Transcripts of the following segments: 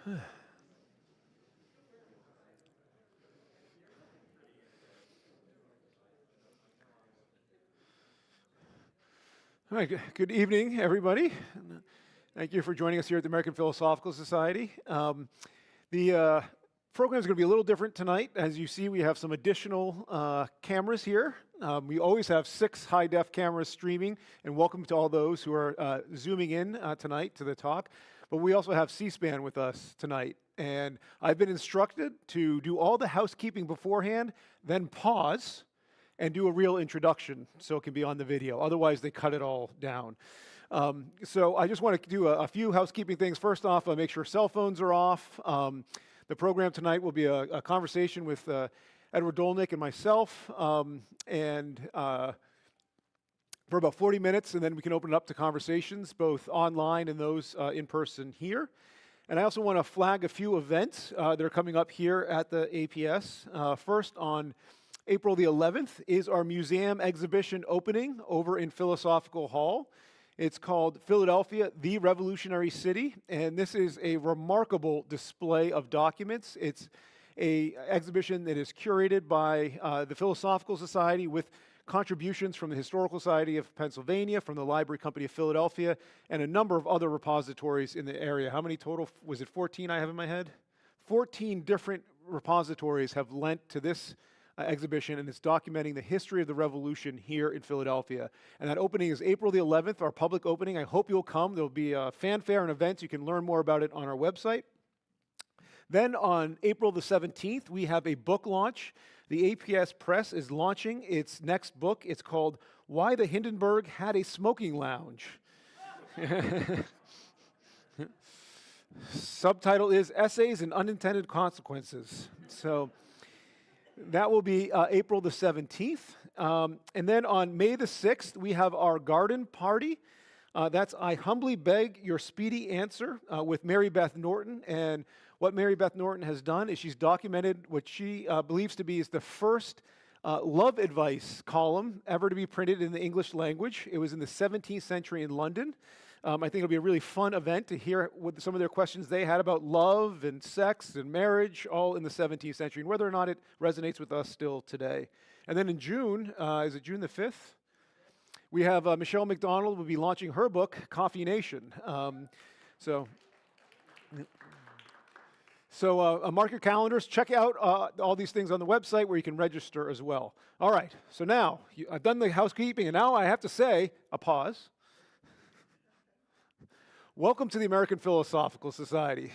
All right, good evening, everybody. Thank you for joining us here at the American Philosophical Society. The program is going to be a little different tonight. As you see, we have some additional cameras here. We always have 6 high-def cameras streaming, and welcome to all those who are zooming in tonight to the talk. But we also have C-SPAN with us tonight, and I've been instructed to do all the housekeeping beforehand, then pause, and do a real introduction so it can be on the video. Otherwise, they cut it all down. So I just want to do a few housekeeping things. First off, make sure cell phones are off. The program tonight will be a conversation with Edward Dolnick and myself, for about 40 minutes, and then we can open it up to conversations, both online and those in person here. And I also want to flag a few events that are coming up here at the APS. First, on April the 11th is our museum exhibition opening over in Philosophical Hall. It's called Philadelphia, the Revolutionary City, and this is a remarkable display of documents. It's an exhibition that is curated by the Philosophical Society with contributions from the Historical Society of Pennsylvania, from the Library Company of Philadelphia, and a number of other repositories in the area. How many total? Was it 14 I have in my head? 14 different repositories have lent to this exhibition, and it's documenting the history of the revolution here in Philadelphia. And that opening is April the 11th, our public opening. I hope you'll come. There'll be a fanfare and events. You can learn more about it on our website. Then on April the 17th, we have a book launch. The APS Press is launching its next book. It's called Why the Hindenburg Had a Smoking Lounge. Subtitle is Essays and Unintended Consequences. So that will be April the 17th. And then on May the 6th, we have our garden party. That's I Humbly Beg Your Speedy Answer with Mary Beth Norton. And what Mary Beth Norton has done is she's documented what she believes to be is the first love advice column ever to be printed in the English language. It was in the 17th century in London. I think it'll be a really fun event to hear what some of their questions they had about love and sex and marriage, all in the 17th century, and whether or not it resonates with us still today. And then in June, is it June the 5th? We have Michelle McDonald will be launching her book, Coffee Nation. So mark your calendars. Check out all these things on the website where you can register as well. All right, so now I've done the housekeeping, and now I have to say a pause. Welcome to the American Philosophical Society.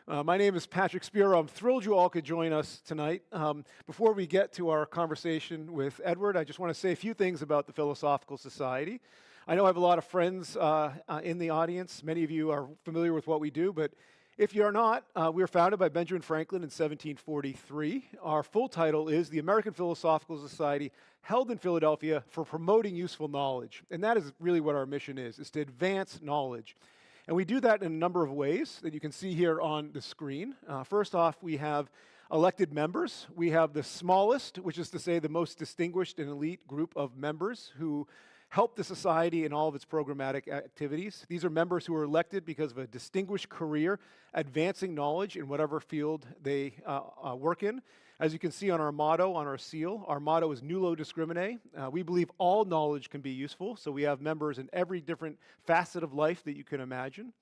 My name is Patrick Spiro. I'm thrilled you all could join us tonight. Before we get to our conversation with Edward, I just want to say a few things about the Philosophical Society. I know I have a lot of friends in the audience. Many of you are familiar with what we do, but if you're not, we were founded by Benjamin Franklin in 1743. Our full title is the American Philosophical Society, held in Philadelphia for promoting useful knowledge. And that is really what our mission is to advance knowledge. And we do that in a number of ways that you can see here on the screen. First off, we have elected members. We have the smallest, which is to say the most distinguished and elite group of members who help the society in all of its programmatic activities. These are members who are elected because of a distinguished career, advancing knowledge in whatever field they work in. As you can see on our motto, on our seal, our motto is Nullo Discrimine. We believe all knowledge can be useful, so we have members in every different facet of life that you can imagine.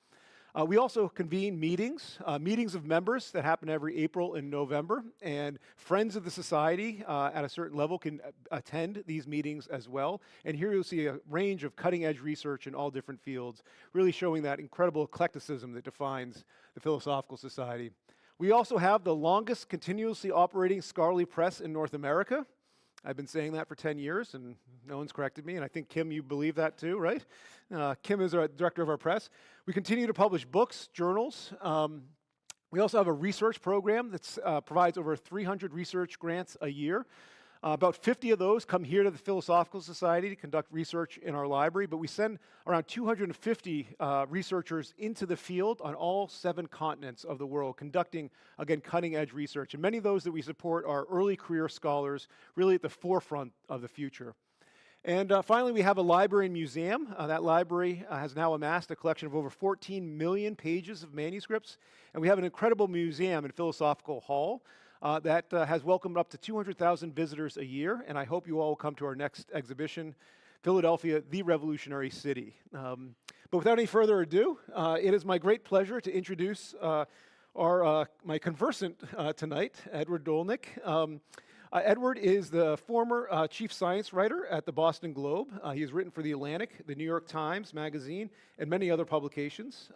We also convene meetings of members that happen every April and November, and friends of the society at a certain level can attend these meetings as well. And here you'll see a range of cutting-edge research in all different fields, really showing that incredible eclecticism that defines the Philosophical Society. We also have the longest continuously operating scholarly press in North America. I've been saying that for 10 years, and no one's corrected me, and I think, Kim, you believe that too, right? Kim is our director of our press. We continue to publish books, journals. We also have a research program that provides over 300 research grants a year. About 50 of those come here to the Philosophical Society to conduct research in our library, but we send around 250 researchers into the field on all 7 continents of the world, conducting, again, cutting-edge research. And many of those that we support are early career scholars, really at the forefront of the future. And finally, we have a library and museum. That library has now amassed a collection of over 14 million pages of manuscripts. And we have an incredible museum and philosophical hall that has welcomed up to 200,000 visitors a year. And I hope you all will come to our next exhibition, Philadelphia, the Revolutionary City. But without any further ado, it is my great pleasure to introduce my conversant tonight, Edward Dolnick. Edward is the former chief science writer at the Boston Globe. He has written for The Atlantic, the New York Times Magazine, and many other publications.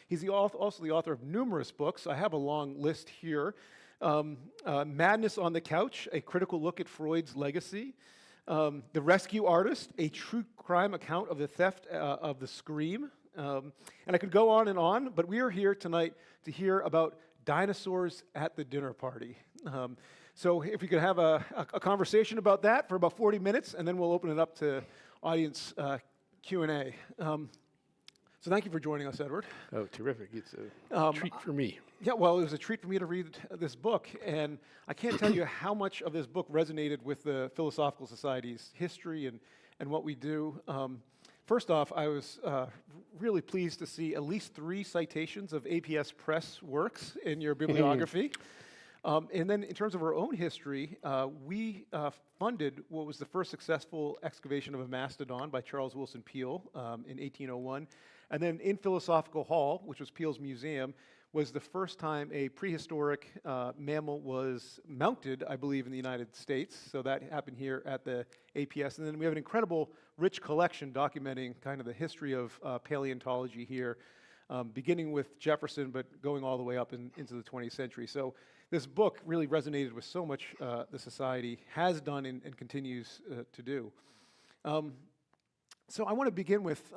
He's also the author of numerous books. I have a long list here. Madness on the Couch, a critical look at Freud's legacy. The Rescue Artist, a true crime account of the theft of the Scream. And I could go on, but we are here tonight to hear about dinosaurs at the dinner party. So if we could have a conversation about that for about 40 minutes, and then we'll open it up to audience Q&A. So thank you for joining us, Edward. Oh, terrific. It's a treat for me. Yeah, well, it was a treat for me to read this book, and I can't tell you how much of this book resonated with the Philosophical Society's history and what we do. First off, I was really pleased to see at least 3 citations of APS Press works in your bibliography. And then in terms of our own history, we funded what was the first successful excavation of a mastodon by Charles Wilson Peale in 1801. And then in Philosophical Hall, which was Peale's museum, was the first time a prehistoric mammal was mounted, I believe, in the United States. So that happened here at the APS. And then we have an incredible rich collection documenting kind of the history of paleontology here, beginning with Jefferson, but going all the way up into the 20th century. So this book really resonated with so much the society has done and continues to do. So I want to begin with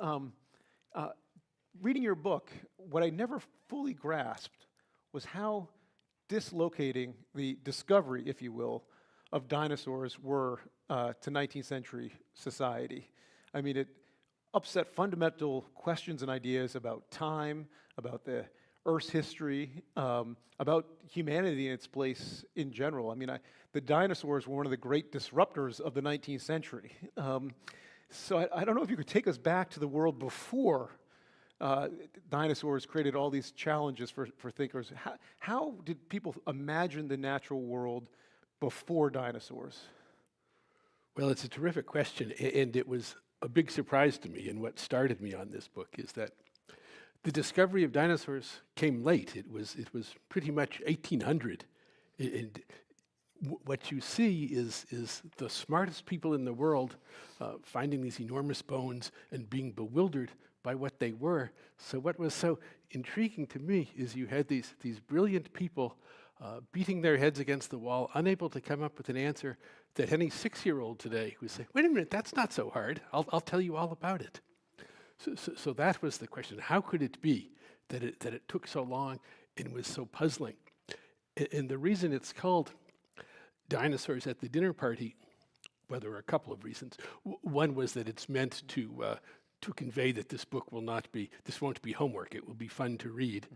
reading your book. What I never fully grasped was how dislocating the discovery, if you will, of dinosaurs were to 19th century society. I mean, it upset fundamental questions and ideas about time, about the Earth's history, about humanity and its place in general. I mean, the dinosaurs were one of the great disruptors of the 19th century. So I don't know if you could take us back to the world before dinosaurs created all these challenges for thinkers. How did people imagine the natural world before dinosaurs? Well, it's a terrific question, and it was a big surprise to me. And what started me on this book is that the discovery of dinosaurs came late. It was pretty much 1800. And what you see is the smartest people in the world finding these enormous bones and being bewildered by what they were. So what was so intriguing to me is you had these brilliant people beating their heads against the wall, unable to come up with an answer that any 6-year-old today would say, wait a minute, that's not so hard. I'll tell you all about it. So that was the question. How could it be that it took so long and was so puzzling? And the reason it's called Dinosaurs at the Dinner Party, well, there were a couple of reasons. One was that it's meant to convey that this book this won't be homework. It will be fun to read.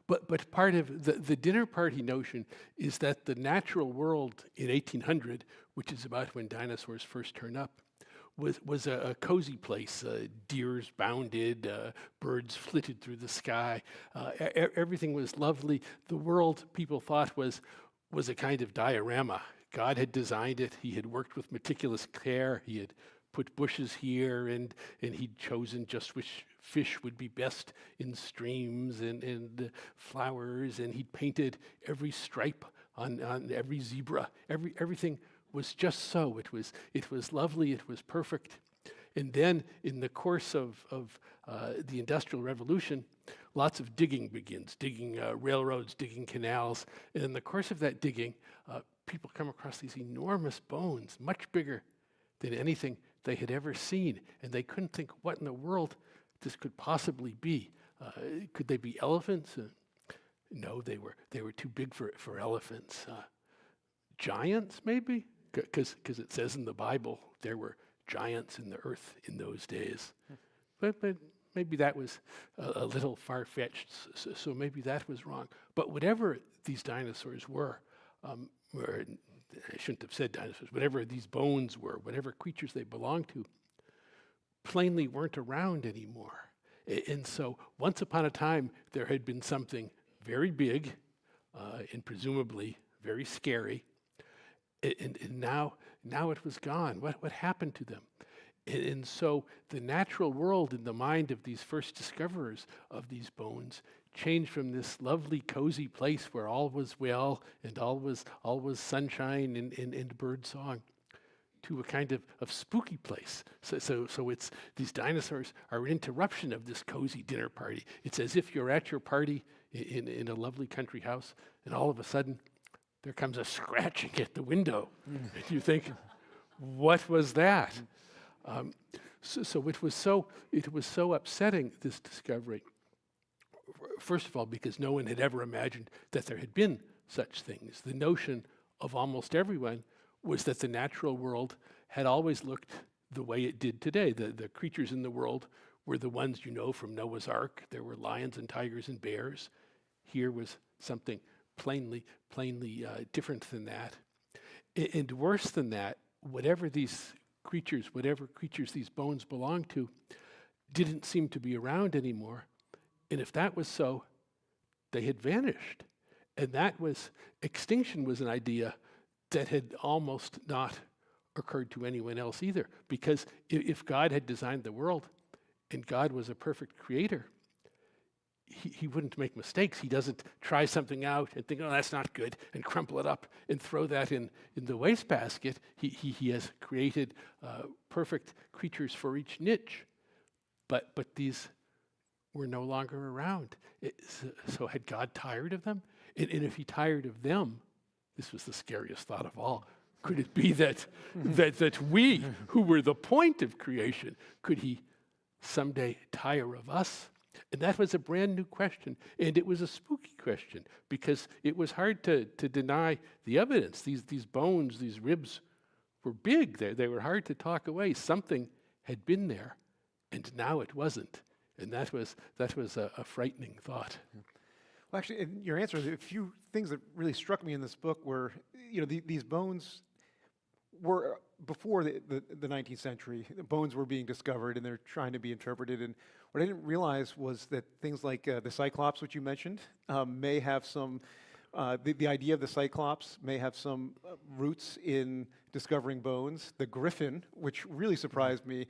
But part of the dinner party notion is that the natural world in 1800, which is about when dinosaurs first turn up, was a cozy place. Deers bounded, birds flitted through the sky. Everything was lovely. The world, people thought, was a kind of diorama. God had designed it. He had worked with meticulous care. He had put bushes here, and he'd chosen just which fish would be best in streams and flowers, and he'd painted every stripe on every zebra. Everything was just so. It was lovely. It was perfect. And then, in the course of the Industrial Revolution, lots of digging begins, digging railroads, digging canals. And in the course of that digging, people come across these enormous bones, much bigger than anything they had ever seen. And they couldn't think what in the world this could possibly be. Could they be elephants? No, they were too big for elephants. Giants, maybe? Because it says in the Bible there were giants in the earth in those days. But maybe that was a little far-fetched, so maybe that was wrong. But whatever these dinosaurs were I shouldn't have said dinosaurs, whatever these bones were, whatever creatures they belonged to, plainly weren't around anymore. And so once upon a time, there had been something very big and presumably very scary, and now it was gone. What happened to them? And so the natural world in the mind of these first discoverers of these bones changed from this lovely, cozy place where all was well and all was sunshine and bird song to a kind of spooky place. So it's these dinosaurs are an interruption of this cozy dinner party. It's as if you're at your party in a lovely country house, and all of a sudden there comes a scratching at the window. And you think, what was that? So it was so upsetting, this discovery. First of all, because no one had ever imagined that there had been such things. The notion of almost everyone was that the natural world had always looked the way it did today. The creatures in the world were the ones you know from Noah's Ark. There were lions and tigers and bears. Here was something plainly different than that. And worse than that, whatever creatures these bones belonged to, didn't seem to be around anymore. And if that was so, they had vanished. And extinction was an idea that had almost not occurred to anyone else either. Because if God had designed the world and God was a perfect creator, he wouldn't make mistakes. He doesn't try something out and think, oh, that's not good, and crumple it up and throw that in the wastebasket. He has created perfect creatures for each niche. But these were no longer around. So had God tired of them? And if he tired of them, this was the scariest thought of all. Could it be that we, who were the point of creation, could he someday tire of us? And that was a brand new question, and it was a spooky question, because it was hard to deny the evidence. These bones, these ribs were big. They were hard to talk away. Something had been there, and now it wasn't. And that was a frightening thought. Well, actually, in your answer, a few things that really struck me in this book were, these bones were, before the 19th century, the bones were being discovered and they're trying to be interpreted. And what I didn't realize was that things like the Cyclops, which you mentioned, may have some, the idea of the Cyclops may have some roots in discovering bones. The Griffin, which really surprised me,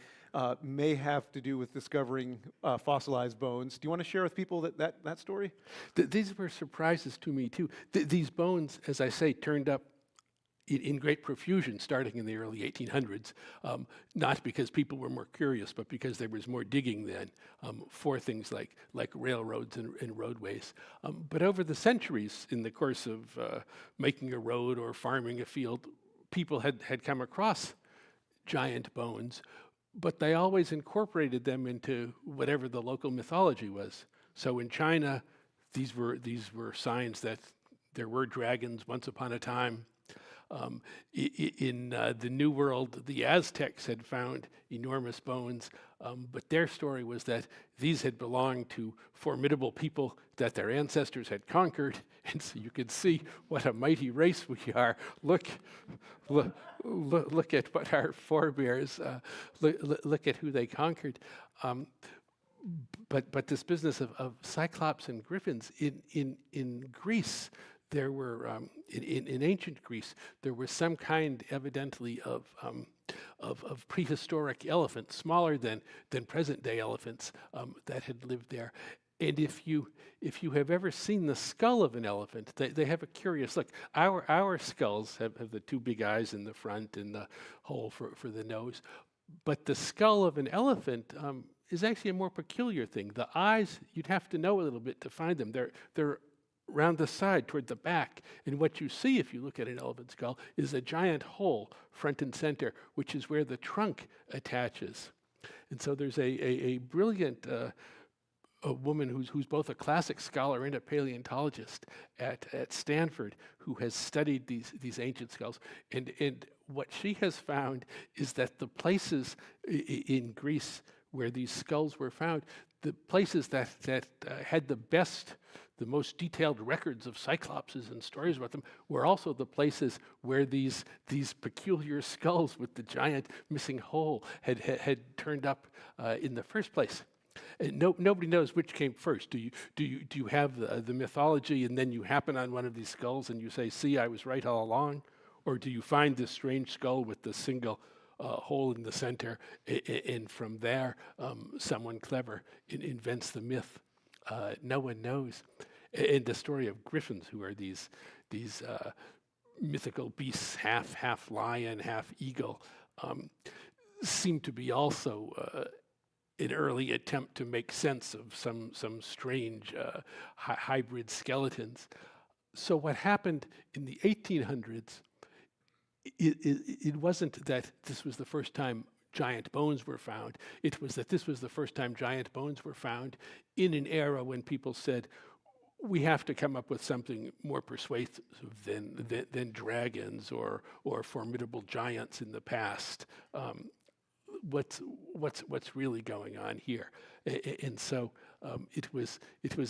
may have to do with discovering fossilized bones. Do you want to share with people that story? These were surprises to me, too. These bones, as I say, turned up in great profusion starting in the early 1800s, not because people were more curious, but because there was more digging then for things like railroads and roadways. But over the centuries, in the course of making a road or farming a field, people had come across giant bones, but they always incorporated them into whatever the local mythology was. So in China, these were signs that there were dragons once upon a time. In the New World, the Aztecs had found enormous bones, but their story was that these had belonged to formidable people that their ancestors had conquered, and so you could see what a mighty race we are. Look at what our forebears, look at who they conquered. But this business of Cyclops and Griffins in Greece, there were in ancient Greece, there was some kind, evidently, of prehistoric elephants, smaller than present-day elephants, that had lived there. And if you have ever seen the skull of an elephant, they have a curious look. Our skulls have the two big eyes in the front and the hole for the nose, but the skull of an elephant is actually a more peculiar thing. The eyes, you'd have to know a little bit to find them. They're around the side, toward the back. And what you see if you look at an elephant skull is a giant hole, front and center, which is where the trunk attaches. And so there's a brilliant a woman who's both a classic scholar and a paleontologist at Stanford, who has studied these ancient skulls. And what she has found is that the places in Greece where these skulls were found, the places that had the best most detailed records of cyclopses and stories about them were also the places where these peculiar skulls with the giant missing hole had turned up in the first place. And nobody knows which came first. Do you have the mythology, and then you happen on one of these skulls and you say, "See, I was right all along," or do you find this strange skull with the single hole in the center, and from there, someone clever invents the myth? No one knows. And the story of griffins, who are these mythical beasts, half lion, half eagle, seem to be also an early attempt to make sense of some strange hybrid skeletons. So what happened in the 1800s? It wasn't that this was the first time giant bones were found. It was that this was the first time giant bones were found in an era when people said, we have to come up with something more persuasive than dragons or formidable giants in the past. What's really going on here? And so it was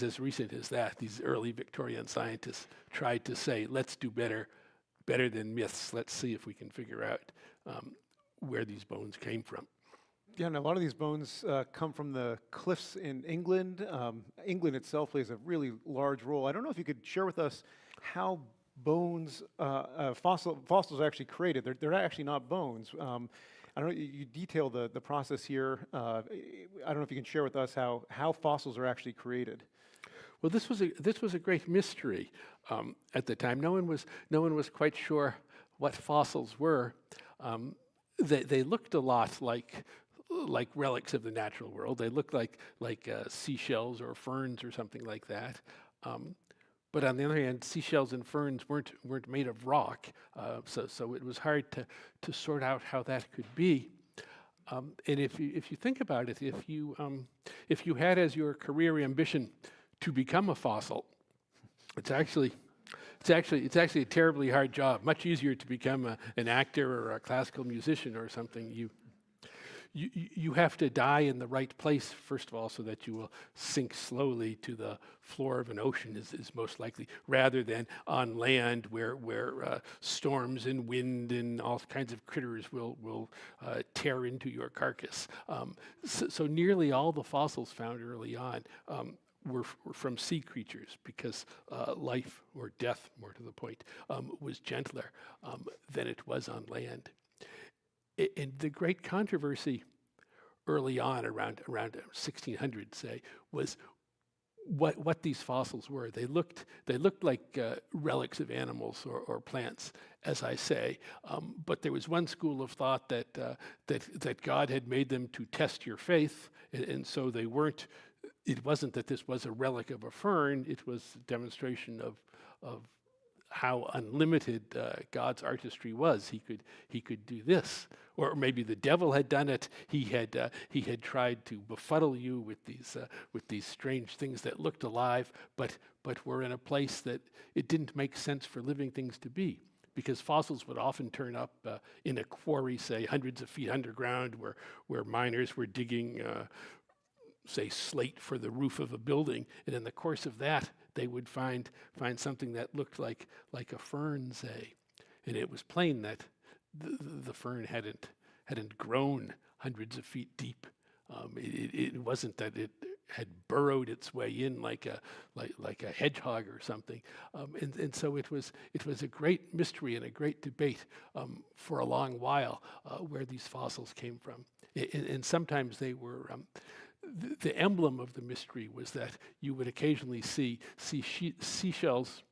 as recent as that. These early Victorian scientists tried to say, let's do better than myths. Let's see if we can figure out where these bones came from. Yeah, and a lot of these bones come from the cliffs in England. England itself plays a really large role. I don't know if you could share with us how bones, fossils are actually created. They're actually not bones. I don't know, you detail the process here. I don't know if you can share with us how fossils are actually created. Well, this was a great mystery at the time. No one was quite sure what fossils were. They looked a lot like relics of the natural world. They looked like seashells or ferns or something like that. But on the other hand, seashells and ferns weren't made of rock, so it was hard to sort out how that could be. And if you think about it, if you had as your career ambition to become a fossil, it's actually a terribly hard job. Much easier to become an actor or a classical musician or something. You have to die in the right place, first of all, so that you will sink slowly to the floor of an ocean is most likely, rather than on land where storms and wind and all kinds of critters will tear into your carcass. So nearly all the fossils found early on were from sea creatures, because life, or death more to the point, was gentler than it was on land. And the great controversy early on, around 1600, say, was what these fossils were. They looked like relics of animals or plants, as I say. But there was one school of thought that God had made them to test your faith, and so they weren't. It wasn't that this was a relic of a fern. It was a demonstration of how unlimited God's artistry was. He could do this, or maybe the devil had done it. He had tried to befuddle you with these strange things that looked alive, but were in a place that it didn't make sense for living things to be, because fossils would often turn up in a quarry, say hundreds of feet underground, where miners were digging, say, slate for the roof of a building, and in the course of that, they would find something that looked like a fern, say, and it was plain that the fern hadn't grown hundreds of feet deep. It wasn't that it had burrowed its way in like a hedgehog or something, and so it was a great mystery and a great debate for a long while where these fossils came from, and sometimes they were. The emblem of the mystery was that you would occasionally see seashells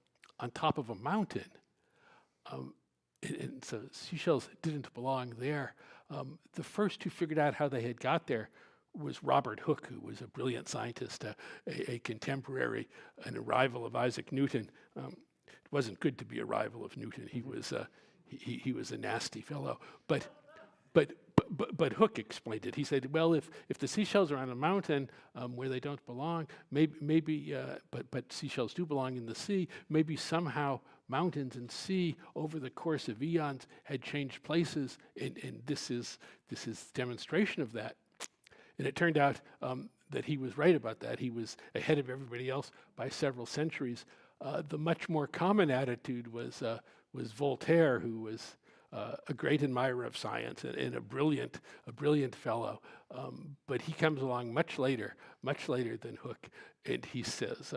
on top of a mountain, and so seashells didn't belong there. The first who figured out how they had got there was Robert Hooke, who was a brilliant scientist, a contemporary, an rival of Isaac Newton. It wasn't good to be a rival of Newton. He was a nasty fellow, but Hooke explained it. He said, well, if the seashells are on a mountain where they don't belong, maybe but seashells do belong in the sea, maybe somehow mountains and sea over the course of eons had changed places, and this is demonstration of that. And it turned out that he was right about that. He was ahead of everybody else by several centuries. The much more common attitude was Voltaire, who was a great admirer of science and a brilliant fellow. But he comes along much later than Hooke, and he says,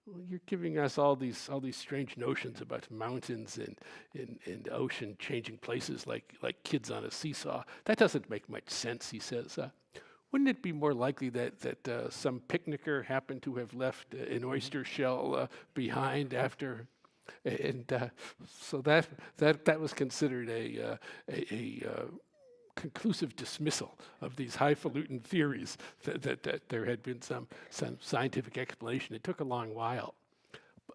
well, you're giving us all these strange notions about mountains and ocean changing places like kids on a seesaw. That doesn't make much sense, he says. Wouldn't it be more likely that some picnicker happened to have left an oyster shell behind after? And so that was considered a conclusive dismissal of these highfalutin theories that there had been some scientific explanation. It took a long while.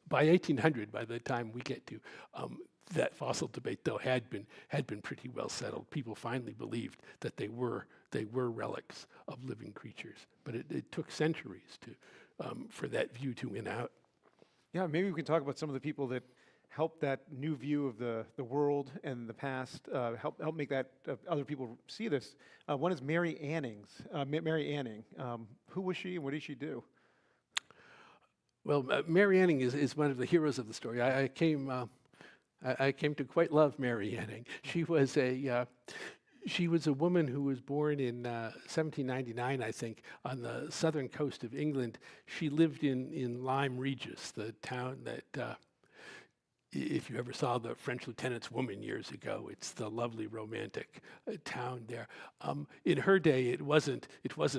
By 1800, by the time we get to that fossil debate, though, had been pretty well settled. People finally believed that they were relics of living creatures. But it took centuries for that view to win out. Yeah, maybe we can talk about some of the people that helped that new view of the world and the past, help make that other people see this. One is Mary Anning. Who was she and what did she do? Well, Mary Anning is one of the heroes of the story. I came to quite love Mary Anning. She was a woman who was born in 1799, I think, on the southern coast of England. She lived in Lyme Regis, the town that, if you ever saw the French Lieutenant's Woman years ago, it's the lovely romantic town there. In her day, it wasn't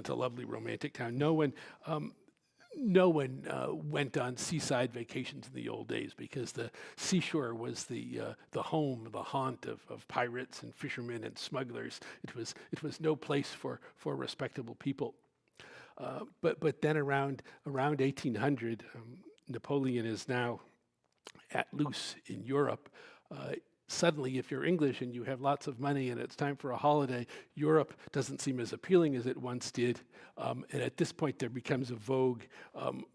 a lovely romantic town. No one went on seaside vacations in the old days because the seashore was the home, the haunt of pirates and fishermen and smugglers. It was no place for respectable people. But then around 1800, Napoleon is now at loose in Europe. Suddenly, if you're English and you have lots of money and it's time for a holiday, Europe doesn't seem as appealing as it once did. And at this point, there becomes a vogue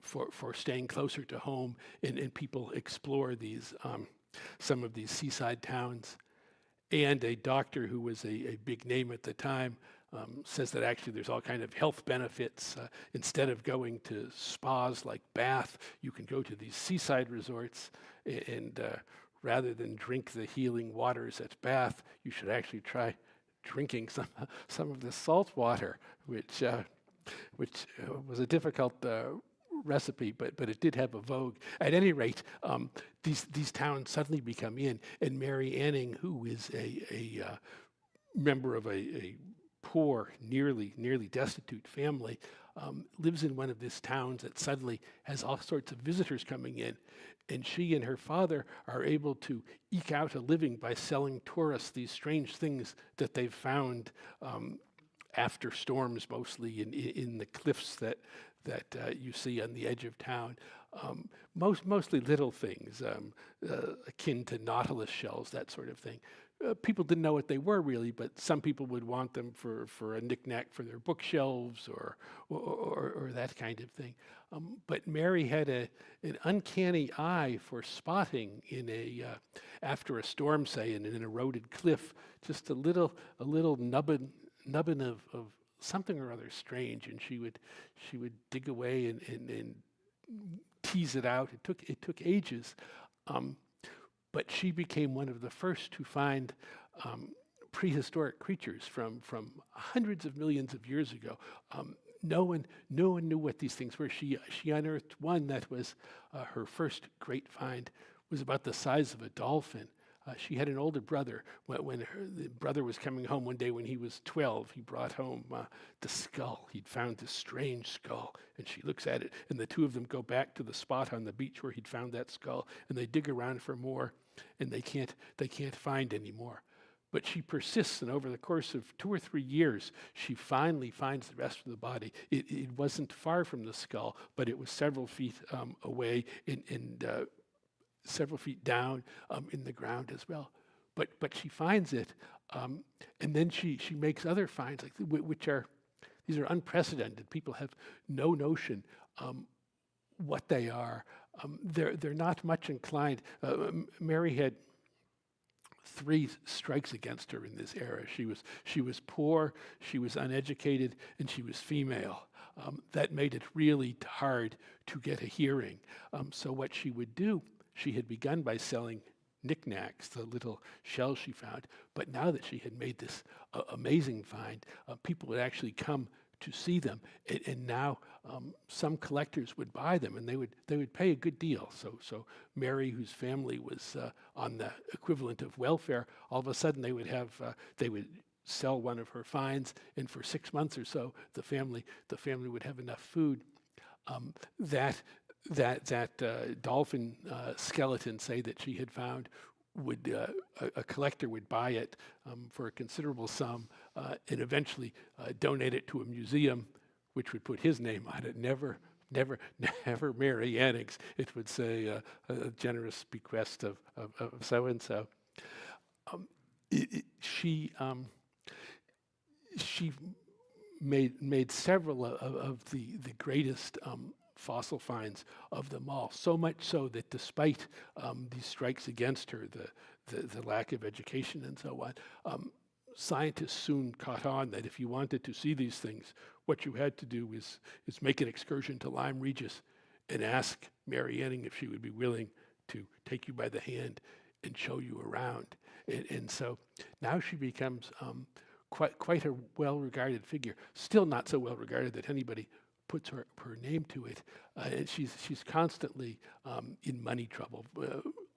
for staying closer to home, and people explore some of these seaside towns. And a doctor who was a big name at the time says that actually there's all kind of health benefits. Instead of going to spas like Bath, you can go to these seaside resorts and rather than drink the healing waters at Bath, you should actually try drinking some of the salt water, which was a difficult recipe, but it did have a vogue. At any rate, these towns suddenly become in, and Mary Anning, who is a member of a poor, nearly destitute family, lives in one of these towns that suddenly has all sorts of visitors coming in. And she and her father are able to eke out a living by selling tourists these strange things that they've found after storms, mostly in the cliffs that you see on the edge of town. Mostly little things, akin to nautilus shells, that sort of thing. People didn't know what they were really, but some people would want them for a knick-knack for their bookshelves or that kind of thing. But Mary had an uncanny eye for spotting after a storm, say, in an eroded cliff, just a little nubbin of something or other strange, and she would dig away and tease it out. It took ages. But she became one of the first to find prehistoric creatures from hundreds of millions of years ago. No one knew what these things were. She unearthed one that was her first great find, was about the size of a dolphin. She had an older brother. When the brother was coming home one day when he was 12, he brought home the skull. He'd found this strange skull, and she looks at it, and the two of them go back to the spot on the beach where he'd found that skull, and they dig around for more, and they can't find any more. But she persists, and over the course of 2 or 3 years, she finally finds the rest of the body. It wasn't far from the skull, but it was several feet away and several feet down in the ground as well. But she finds it, and then she makes other finds, these are unprecedented. People have no notion what they are. They're not much inclined. Mary had 3 strikes against her in this era. She was poor, she was uneducated, and she was female. that made it really hard to get a hearing. So what she would do, she had begun by selling knickknacks, the little shells she found, but now that she had made this amazing find, people would actually come to see them, and now some collectors would buy them, and they would pay a good deal. So Mary, whose family was on the equivalent of welfare, all of a sudden they would sell one of her finds, and for 6 months or so, the family would have enough food. That dolphin skeleton, say, that she had found, would a collector would buy it for a considerable sum, and eventually donate it to a museum, which would put his name on it. Never Mary Anning's. It would say a generous bequest of so and so. She made several of the greatest fossil finds of them all, so much so that despite these strikes against her, the lack of education and so on, scientists soon caught on that if you wanted to see these things, what you had to do is make an excursion to Lyme Regis and ask Mary Anning if she would be willing to take you by the hand and show you around. And so now she becomes quite a well-regarded figure, still not so well-regarded that anybody puts her name to it. And she's constantly in money trouble,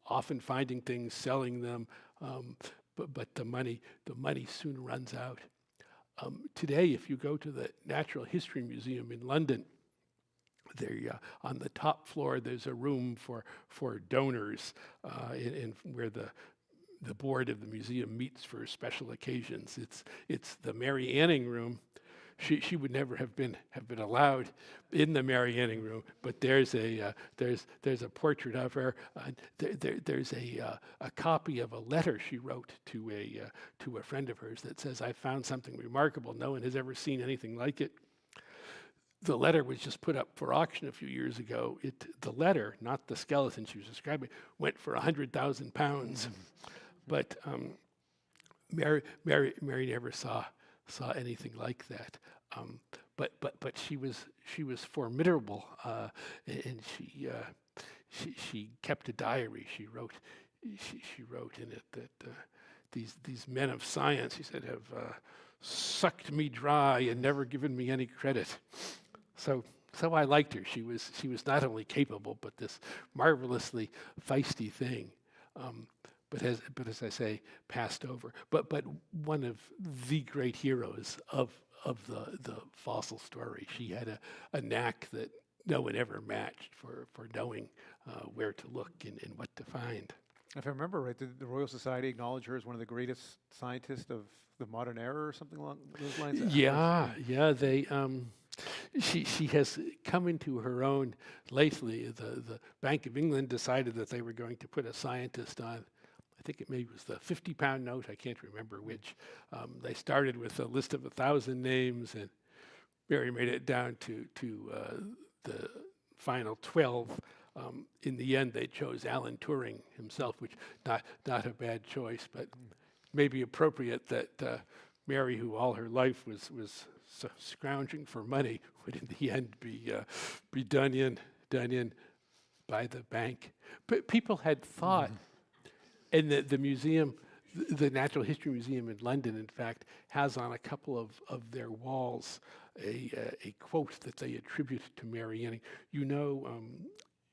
often finding things, selling them, but the money soon runs out. Today, if you go to the Natural History Museum in London, there on the top floor there's a room for donors, where the board of the museum meets for special occasions. It's the Mary Anning room. She would never have been allowed in the Mary Anning room, but there's a portrait of her. There's a copy of a letter she wrote to a friend of hers that says, "I found something remarkable. No one has ever seen anything like it." The letter was just put up for auction a few years ago. The letter, not the skeleton she was describing, went for £100,000. But Mary never saw anything like that. But she was formidable, and she kept a diary. She wrote in it that these men of science, he said, have sucked me dry and never given me any credit. So I liked her. She was not only capable, but this marvelously feisty thing. But as I say, passed over. But one of the great heroes of the fossil story. She had a knack that no one ever matched for knowing where to look and what to find. If I remember right, did the Royal Society acknowledge her as one of the greatest scientists of the modern era, or something along those lines? Yeah. They. She has come into her own lately. The Bank of England decided that they were going to put a scientist on. I think it maybe was the 50-pound note. I can't remember which. They started with a list of 1,000 names, and Mary made it down to the final 12. In the end, they chose Alan Turing himself, which not a bad choice, but maybe appropriate that Mary, who all her life was scrounging for money, would in the end be done in by the bank. But people had thought, and the museum, the Natural History Museum in London, in fact, has on a couple of their walls a quote that they attribute to Mary Anning.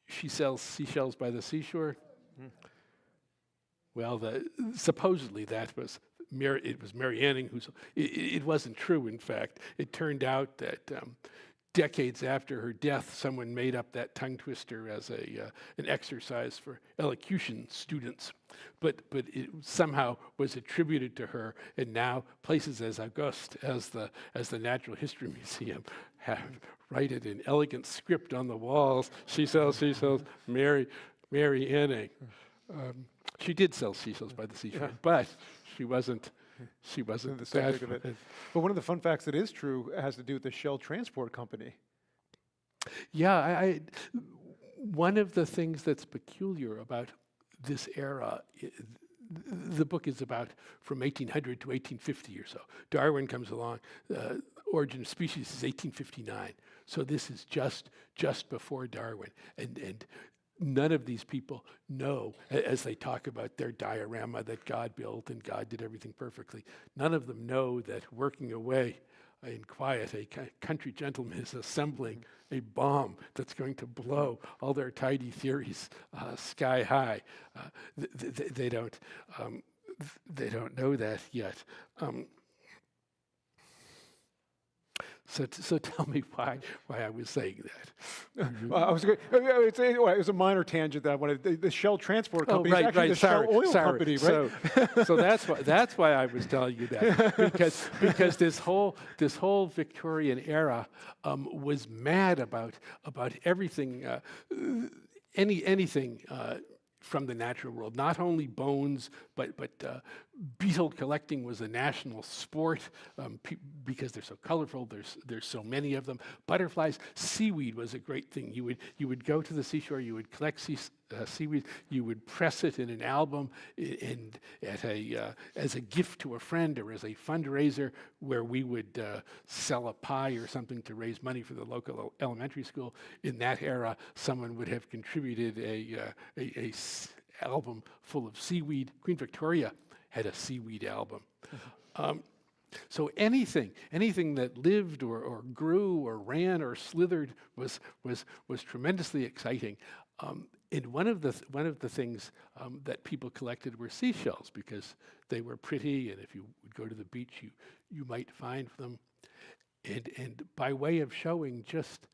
She sells seashells by the seashore. Well, supposedly that was Mary Anning who. It wasn't true. In fact, it turned out that decades after her death, someone made up that tongue twister as an exercise for elocution students, but it somehow was attributed to her, and now places as august as the Natural History Museum write it in elegant script on the walls. She sells Mary Anning. She did sell seashells by the seashore, but she wasn't the subject of it. But one of the fun facts that is true has to do with the Shell Transport Company. Yeah, one of the things that's peculiar about this era, the book is about from 1800 to 1850 or so. Darwin comes along. Origin of Species is 1859. So this is just before Darwin, and none of these people know, as they talk about their diorama that God built and God did everything perfectly, none of them know that working away in quiet, a country gentleman is assembling a bomb that's going to blow all their tidy theories sky high. They don't know that yet. So tell me why I was saying that. Well, I would say it was a minor tangent that I wanted. The Shell Transport Company is actually the Shell Oil Company, right? So that's why I was telling you that, because this whole Victorian era was mad about everything, anything. From the natural world, not only bones, but beetle collecting was a national sport because they're so colorful. There's so many of them. Butterflies, seaweed was a great thing. You would go to the seashore, you would collect seaweed, you would press it in an album and as a gift to a friend or as a fundraiser, where we would sell a pie or something to raise money for the local elementary school. In that era, someone would have contributed a album full of seaweed. Queen Victoria had a seaweed album. So anything that lived or grew or ran or slithered was tremendously exciting. And one of the things that people collected were seashells because they were pretty, and if you would go to the beach, you might find them. And by way of showing just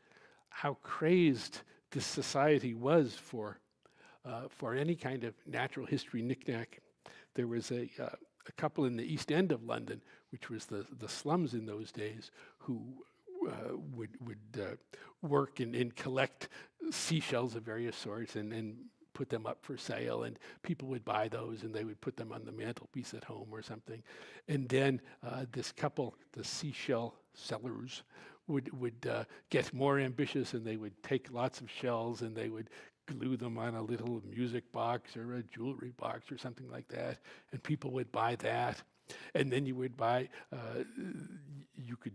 how crazed this society was for any kind of natural history knickknack, there was a couple in the East End of London, which was the slums in those days, who would work and collect seashells of various sorts and put them up for sale, and people would buy those and they would put them on the mantelpiece at home or something. And then this couple, the seashell sellers, would get more ambitious, and they would take lots of shells and they would glue them on a little music box or a jewelry box or something like that, and people would buy that. And then you would buy, you could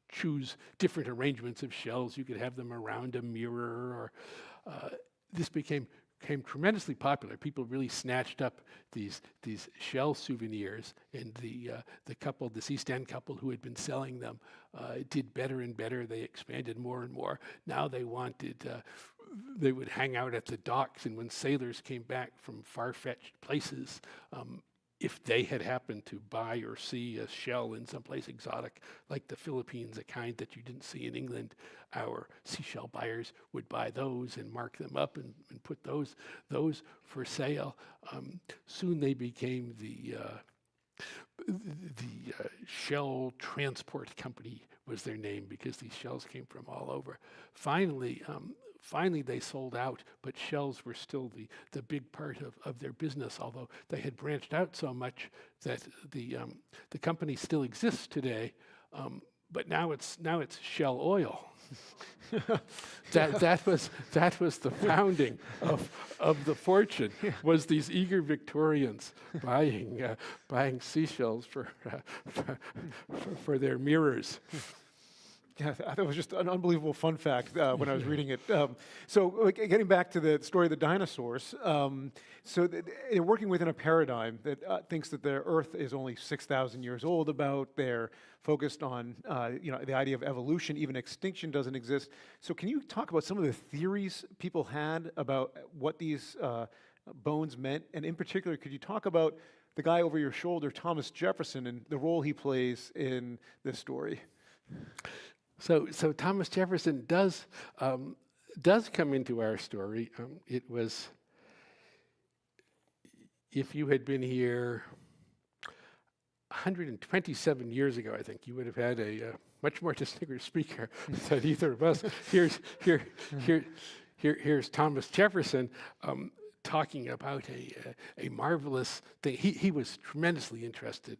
choose different arrangements of shells. You could have them around a mirror, or this became tremendously popular. People really snatched up these shell souvenirs, and the couple, this East End couple who had been selling them, did better and better. They expanded more and more. Now they wanted, they would hang out at the docks, and when sailors came back from far-fetched places, if they had happened to buy or see a shell in someplace exotic, like the Philippines, a kind that you didn't see in England, our seashell buyers would buy those and mark them up and put those for sale. Soon they became the Shell Transport Company was their name, because these shells came from all over. Finally, they sold out, but shells were still the big part of their business, although they had branched out so much that the company still exists today, but now it's Shell Oil. That was the founding of the fortune, was these eager Victorians buying seashells for their mirrors. Yeah, I thought it was just an unbelievable fun fact when I was reading it. So getting back to the story of the dinosaurs, they're working within a paradigm that thinks that the Earth is only 6,000 years old. They're focused on the idea of evolution. Even extinction doesn't exist. So can you talk about some of the theories people had about what these bones meant? And in particular, could you talk about the guy over your shoulder, Thomas Jefferson, and the role he plays in this story? So Thomas Jefferson does come into our story. It was, if you had been here 127 years ago, I think, you would have had a much more distinguished speaker than either of us. Here's Thomas Jefferson talking about a marvelous thing. He was tremendously interested,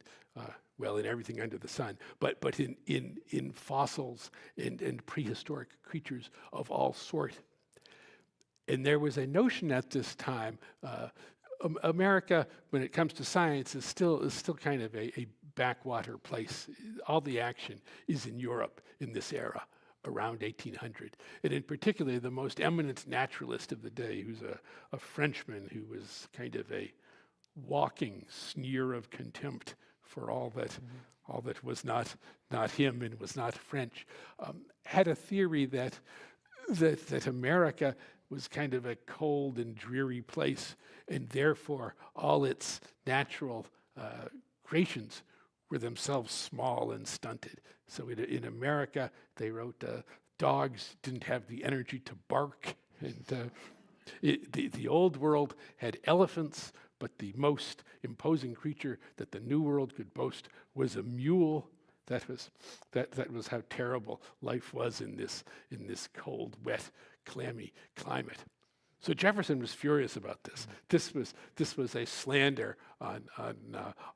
in everything under the sun, but in fossils and prehistoric creatures of all sort. And there was a notion at this time, America, when it comes to science, is still kind of a backwater place. All the action is in Europe in this era. around 1800. And in particular, the most eminent naturalist of the day, who's a Frenchman who was kind of a walking sneer of contempt for all that was not him and was not French, had a theory that America was kind of a cold and dreary place, and therefore all its natural creations were themselves small and stunted. So in America, they wrote dogs didn't have the energy to bark, and the old world had elephants, but the most imposing creature that the New World could boast was a mule. That was how terrible life was in this cold, wet, clammy climate. So Jefferson was furious about this. This was a slander on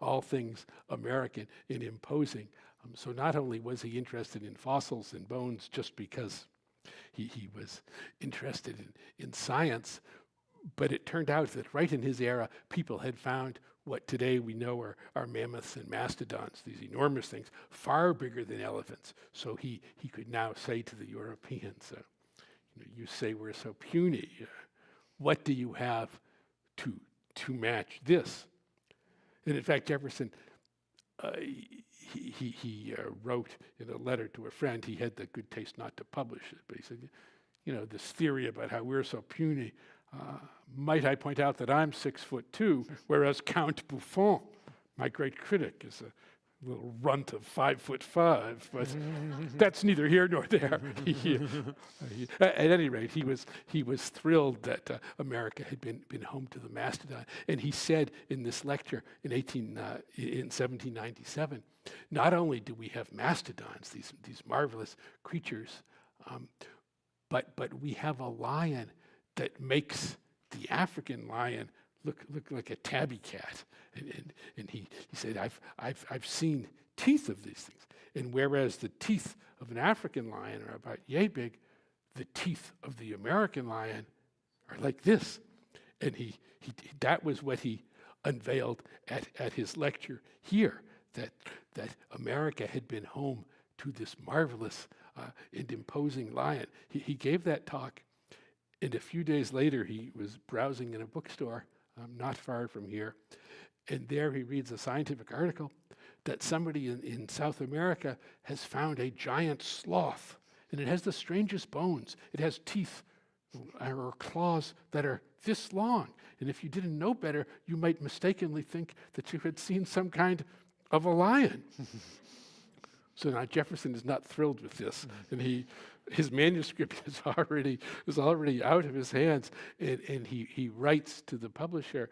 all things American and imposing. So not only was he interested in fossils and bones just because he was interested in science, but it turned out that right in his era, people had found what today we know are mammoths and mastodons, these enormous things, far bigger than elephants. So he could now say to the Europeans, you say we're so puny. What do you have to match this? And in fact, Jefferson, he wrote in a letter to a friend, he had the good taste not to publish it, but he said, this theory about how we're so puny, might I point out that I'm 6'2", whereas Count Buffon, my great critic, is a little runt of 5'5", but that's neither here nor there. At any rate, he was thrilled that America had been home to the mastodon, and he said in this lecture in 1797, not only do we have mastodons, these marvelous creatures, but we have a lion that makes the African lion look like a tabby cat, and he said, I've seen teeth of these things, and whereas the teeth of an African lion are about yay big, the teeth of the American lion are like this, and he that was what he unveiled at his lecture here, that America had been home to this marvelous and imposing lion. He gave that talk. And a few days later, he was browsing in a bookstore not far from here, and there he reads a scientific article that somebody in South America has found a giant sloth, and it has the strangest bones. It has teeth or claws that are this long, and if you didn't know better, you might mistakenly think that you had seen some kind of a lion. So now Jefferson is not thrilled with this, and his manuscript is already out of his hands, and he writes to the publisher,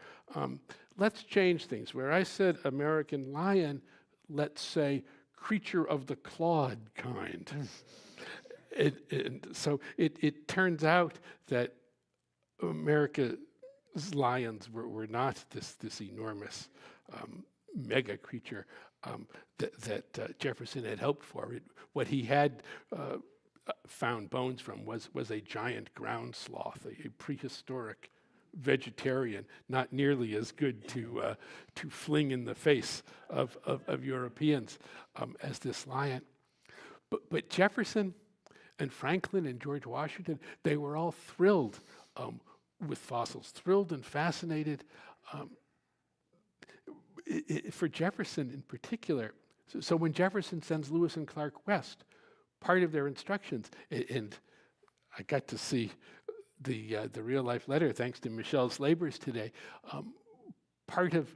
let's change things. Where I said American lion, let's say creature of the clawed kind. And so it turns out that America's lions were not this enormous mega creature that Jefferson had hoped for. What he had found bones from was a giant ground sloth, a prehistoric vegetarian, not nearly as good to fling in the face of Europeans as this lion. But Jefferson and Franklin and George Washington, they were all thrilled with fossils, thrilled and fascinated. For Jefferson in particular, so when Jefferson sends Lewis and Clark west, part of their instructions, and I got to see the real life letter thanks to Michelle's labors today. Part of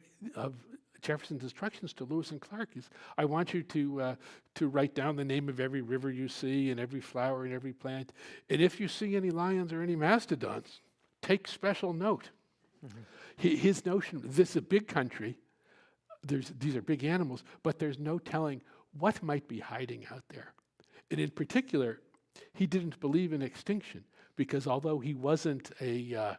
Jefferson's instructions to Lewis and Clark is, I want you to write down the name of every river you see and every flower and every plant, and if you see any lions or any mastodons, take special note. Mm-hmm. His notion, this is a big country. These are big animals, but there's no telling what might be hiding out there. And in particular, he didn't believe in extinction because although he wasn't a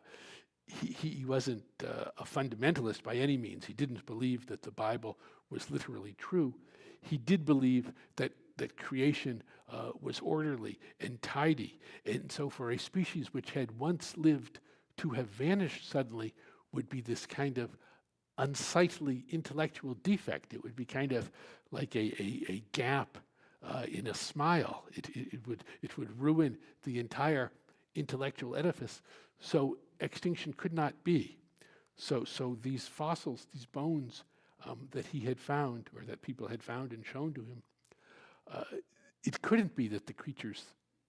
fundamentalist by any means, he didn't believe that the Bible was literally true. He did believe that creation was orderly and tidy, and so for a species which had once lived to have vanished suddenly would be this kind of unsightly intellectual defect. It would be kind of like a gap in a smile. It would ruin the entire intellectual edifice. So extinction could not be. So these fossils, these bones that he had found, or that people had found and shown to him, it couldn't be that the creatures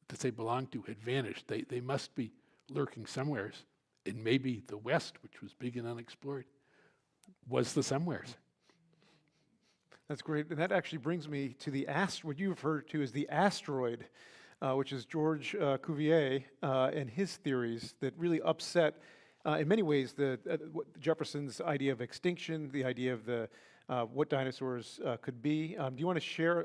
that they belonged to had vanished. They must be lurking somewheres. And maybe the West, which was big and unexplored, was the somewheres. That's great. And that actually brings me to what you refer to as the asteroid, which is George Cuvier and his theories that really upset, in many ways, Jefferson's idea of extinction, the idea of what dinosaurs could be. Do you want to share,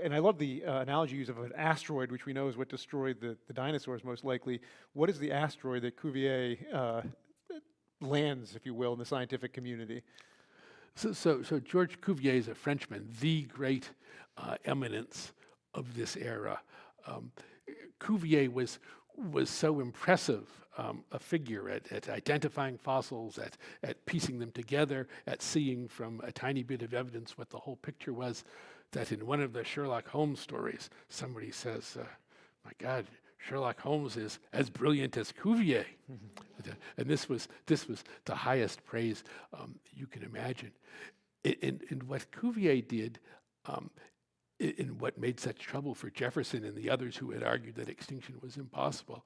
and I love the analogy use of an asteroid, which we know is what destroyed the dinosaurs most likely. What is the asteroid that Cuvier lands, if you will, in the scientific community? So George Cuvier is a Frenchman, the great eminence of this era. Cuvier was so impressive a figure at identifying fossils, at piecing them together, at seeing from a tiny bit of evidence what the whole picture was, that in one of the Sherlock Holmes stories, somebody says, my God, Sherlock Holmes is as brilliant as Cuvier. Mm-hmm. And this was the highest praise you can imagine. And what Cuvier did, in what made such trouble for Jefferson and the others who had argued that extinction was impossible,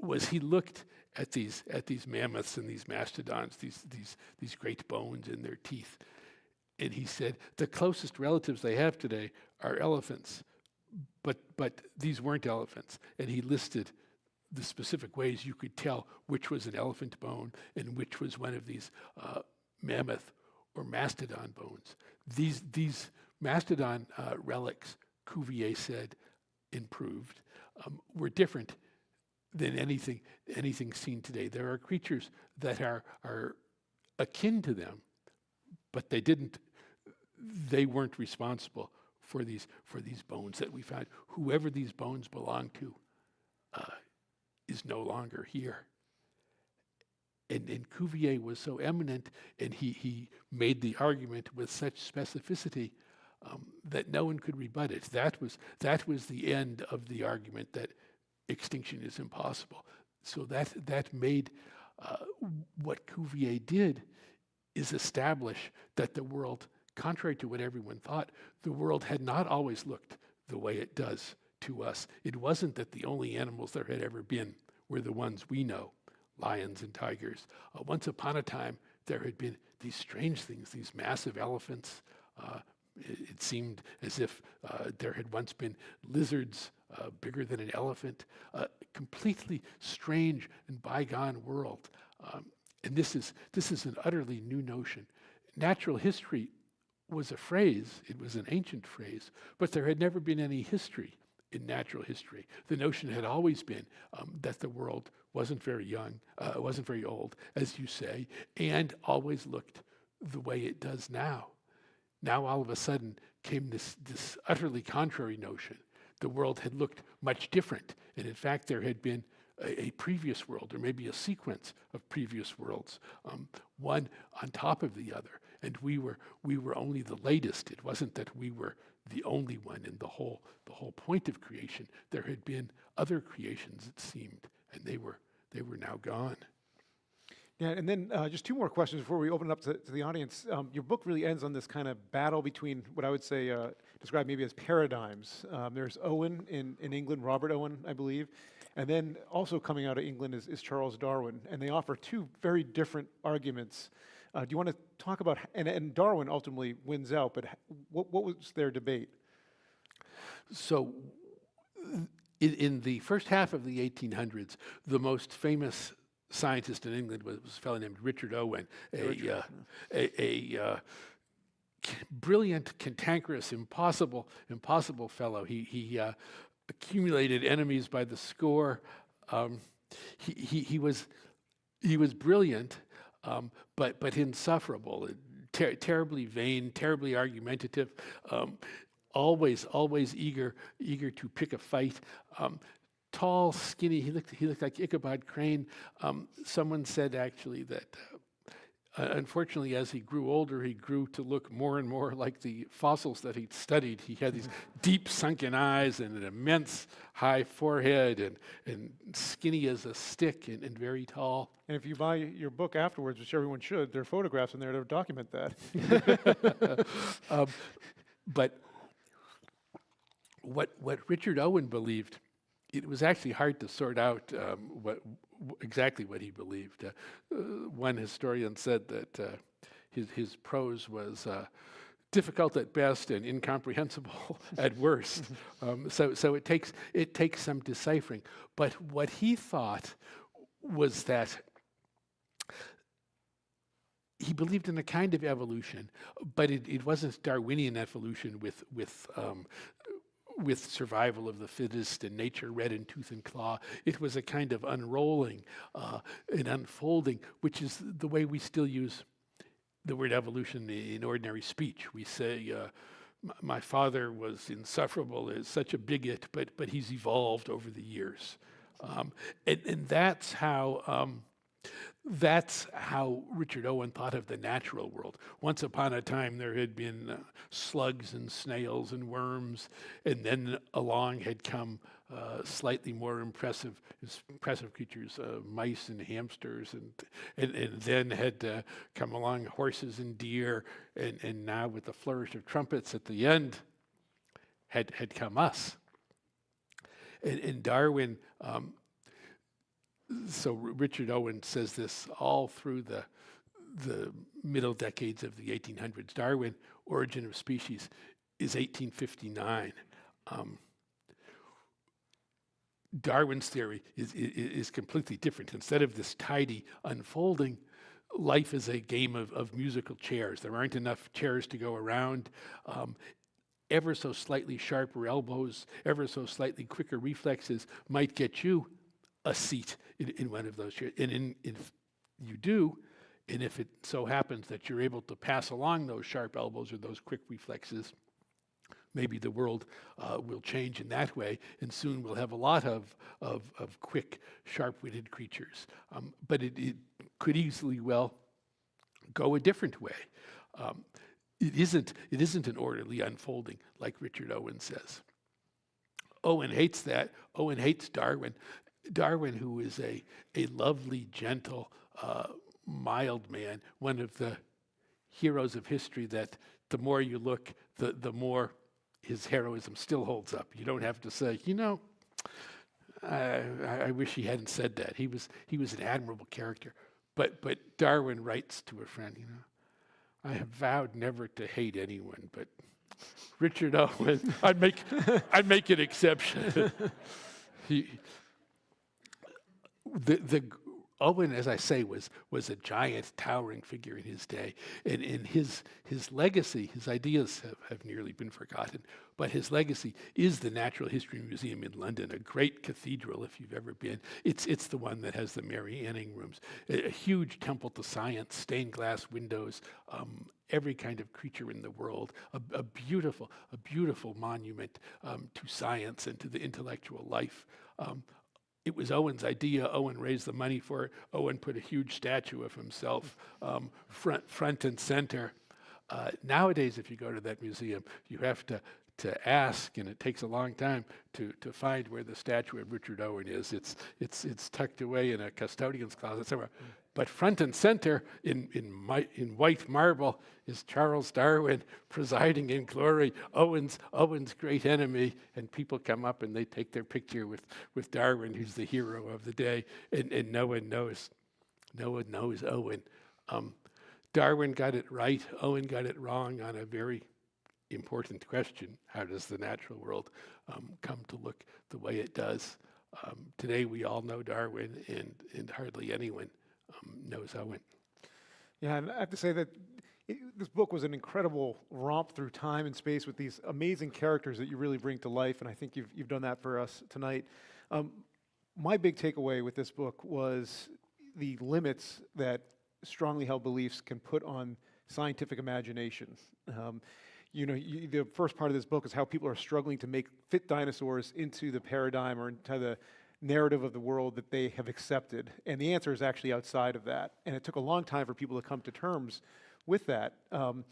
was he looked at these mammoths and these mastodons, these great bones in their teeth, and he said, the closest relatives they have today are elephants, but these weren't elephants. And he listed the specific ways you could tell which was an elephant bone and which was one of these mammoth or mastodon bones. These mastodon relics, Cuvier said, improved, were different than anything seen today. There are creatures that are akin to them, but they weren't responsible for these bones that we found. Whoever these bones belong to is no longer here. And Cuvier was so eminent, and he made the argument with such specificity that no one could rebut it. That was the end of the argument that extinction is impossible. So that made what Cuvier did is establish that the world, contrary to what everyone thought, the world had not always looked the way it does to us. It wasn't that the only animals there had ever been were the ones we know, lions and tigers. Once upon a time, there had been these strange things, these massive elephants. It seemed as if there had once been lizards bigger than an elephant, a completely strange and bygone world. And this is an utterly new notion. Natural history was a phrase, it was an ancient phrase, but there had never been any history in natural history. The notion had always been that the world wasn't very young, wasn't very old, as you say, and always looked the way it does now. Now all of a sudden came this utterly contrary notion. The world had looked much different, and in fact there had been a previous world, or maybe a sequence of previous worlds, one on top of the other, and we were only the latest. It wasn't that we were the only one in the whole point of creation. There had been other creations, it seemed, and they were now gone. Yeah, and then just two more questions before we open it up to the audience. Your book really ends on this kind of battle between what I would say, describe maybe as paradigms. There's Owen in England, Robert Owen, I believe, and then also coming out of England is Charles Darwin, and they offer two very different arguments. Do you want to talk about, and Darwin ultimately wins out, but what was their debate? So in the first half of the 1800s, the most famous scientist in England was a fellow named Richard Owen, a brilliant, cantankerous, impossible fellow. He accumulated enemies by the score. He was brilliant, but insufferable, terribly vain, terribly argumentative, always eager to pick a fight. Tall, skinny. He looked like Ichabod Crane. Someone said actually that Unfortunately, as he grew older, he grew to look more and more like the fossils that he'd studied. He had these deep sunken eyes and an immense high forehead and skinny as a stick and very tall. And if you buy your book afterwards, which everyone should, there are photographs in there to document that. But what Richard Owen believed, it was actually hard to sort out exactly what he believed. One historian said that his prose was difficult at best and incomprehensible at worst. So it takes some deciphering. But what he thought was that he believed in a kind of evolution, but it wasn't Darwinian evolution with survival of the fittest and nature red in tooth and claw. It was a kind of unrolling and unfolding, which is the way we still use the word evolution in ordinary speech. We say, my father was insufferable, is such a bigot, but he's evolved over the years. And that's how Richard Owen thought of the natural world. Once upon a time, there had been slugs and snails and worms, and then along had come slightly more impressive creatures, mice and hamsters, and then had come along horses and deer, and now with the flourish of trumpets at the end, had come us. And Darwin. So Richard Owen says this all through the middle decades of the 1800s. Darwin, Origin of Species, is 1859. Darwin's theory is completely different. Instead of this tidy unfolding, life is a game of musical chairs. There aren't enough chairs to go around. Ever so slightly sharper elbows, ever so slightly quicker reflexes might get you a seat in one of those chairs. And if you do, and if it so happens that you're able to pass along those sharp elbows or those quick reflexes, maybe the world will change in that way, and soon we'll have a lot of quick, sharp-witted creatures. But it could easily well go a different way. It isn't an orderly unfolding, like Richard Owen says. Owen hates that. Owen hates Darwin. Darwin, who is a lovely, gentle, mild man, one of the heroes of history that the more you look, the more his heroism still holds up. You don't have to say, I wish he hadn't said that. He was an admirable character. But Darwin writes to a friend, I have vowed never to hate anyone, but Richard Owen, I'd make an exception. Owen, as I say, was a giant, towering figure in his day, and in his legacy, his ideas have nearly been forgotten. But his legacy is the Natural History Museum in London, a great cathedral if you've ever been. It's the one that has the Mary Anning rooms, a huge temple to science, stained glass windows, every kind of creature in the world, a beautiful monument to science and to the intellectual life. It was Owen's idea. Owen raised the money for it. Owen put a huge statue of himself front and center. Nowadays, if you go to that museum, you have to ask, and it takes a long time to find where the statue of Richard Owen is. It's tucked away in a custodian's closet somewhere. But front and center in white marble is Charles Darwin presiding in glory, Owen's great enemy, and people come up and they take their picture with Darwin, who's the hero of the day, and no one knows Owen. Darwin got it right, Owen got it wrong on a very important question. How does the natural world come to look the way it does? Today we all know Darwin, and hardly anyone knows Owen. Yeah, and I have to say that this book was an incredible romp through time and space with these amazing characters that you really bring to life, and I think you've done that for us tonight. My big takeaway with this book was the limits that strongly held beliefs can put on scientific imagination. The first part of this book is how people are struggling to fit dinosaurs into the paradigm or into the narrative of the world that they have accepted. And the answer is actually outside of that. And it took a long time for people to come to terms with that. What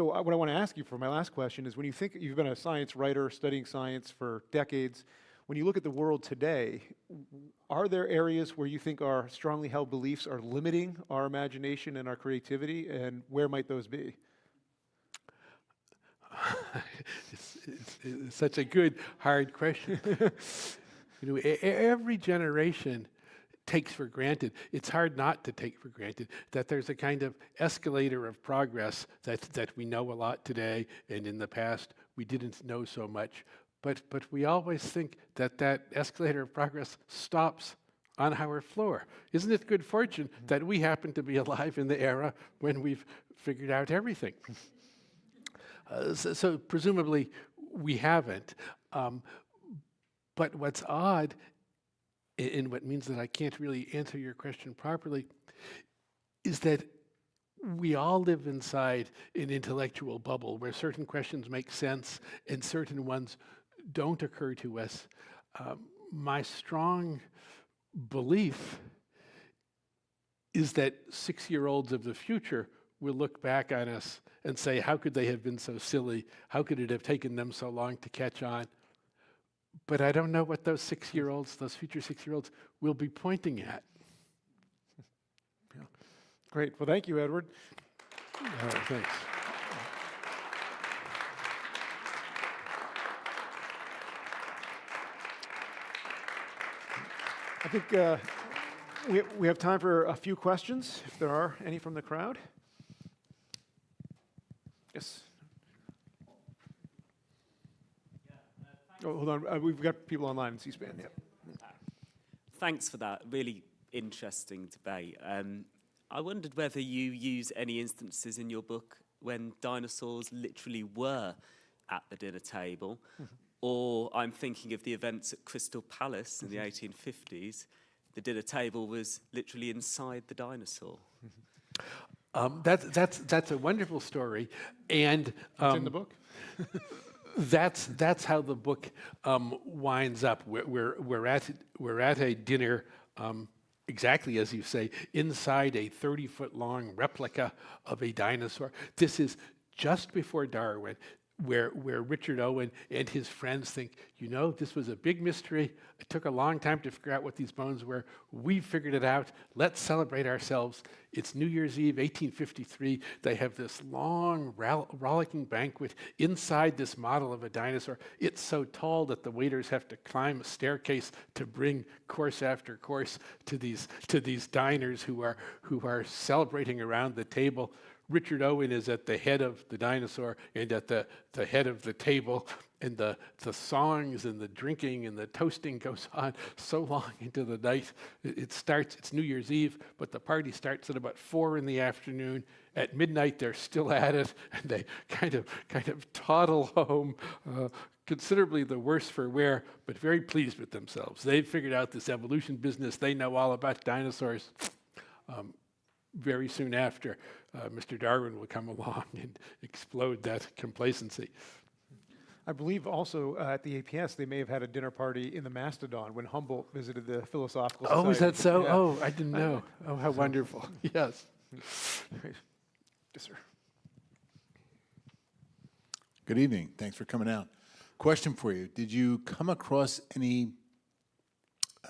I want to ask you for my last question is, when you think you've been a science writer studying science for decades, when you look at the world today, are there areas where you think our strongly held beliefs are limiting our imagination and our creativity, and where might those be? It's such a good, hard question. Every generation takes for granted, it's hard not to take for granted, that there's a kind of escalator of progress that we know a lot today, and in the past we didn't know so much. But we always think that escalator of progress stops on our floor. Isn't it good fortune that we happen to be alive in the era when we've figured out everything? So presumably we haven't. But what's odd, and what means that I can't really answer your question properly, is that we all live inside an intellectual bubble where certain questions make sense and certain ones don't occur to us. My strong belief is that 6-year-olds of the future will look back on us and say, how could they have been so silly? How could it have taken them so long to catch on? But I don't know what those 6-year-olds, those future 6-year-olds, will be pointing at. Yeah. Great. Well, thank you, Edward. Thanks. I think we have time for a few questions, if there are any from the crowd. Yes. Oh, hold on. We've got people online in C-SPAN. Yeah. Thanks for that. Really interesting debate. I wondered whether you use any instances in your book when dinosaurs literally were at the dinner table, or I'm thinking of the events at Crystal Palace in the 1850s. The dinner table was literally inside the dinosaur. That's a wonderful story, and It's in the book. That's how the book winds up. We're at a dinner, exactly as you say, inside a 30-foot long replica of a dinosaur. This is just before Darwin, where Richard Owen and his friends think, this was a big mystery. It took a long time to figure out what these bones were. We figured it out. Let's celebrate ourselves. It's New Year's Eve, 1853. They have this long, rollicking banquet inside this model of a dinosaur. It's so tall that the waiters have to climb a staircase to bring course after course to these diners who are celebrating around the table. Richard Owen is at the head of the dinosaur and at the head of the table, and the songs and the drinking and the toasting goes on so long into the night. It's New Year's Eve, but the party starts at about 4 in the afternoon. At midnight, they're still at it, and they kind of toddle home, considerably the worse for wear, but very pleased with themselves. They've figured out this evolution business. They know all about dinosaurs. Very soon after, Mr. Darwin will come along and explode that complacency. I believe also at the APS they may have had a dinner party in the Mastodon when Humboldt visited the Philosophical Society. Oh, is that so? Yeah. Oh, I didn't know. Oh, how wonderful. Yes. Great. Yes, sir. Good evening. Thanks for coming out. Question for you. Did you come across any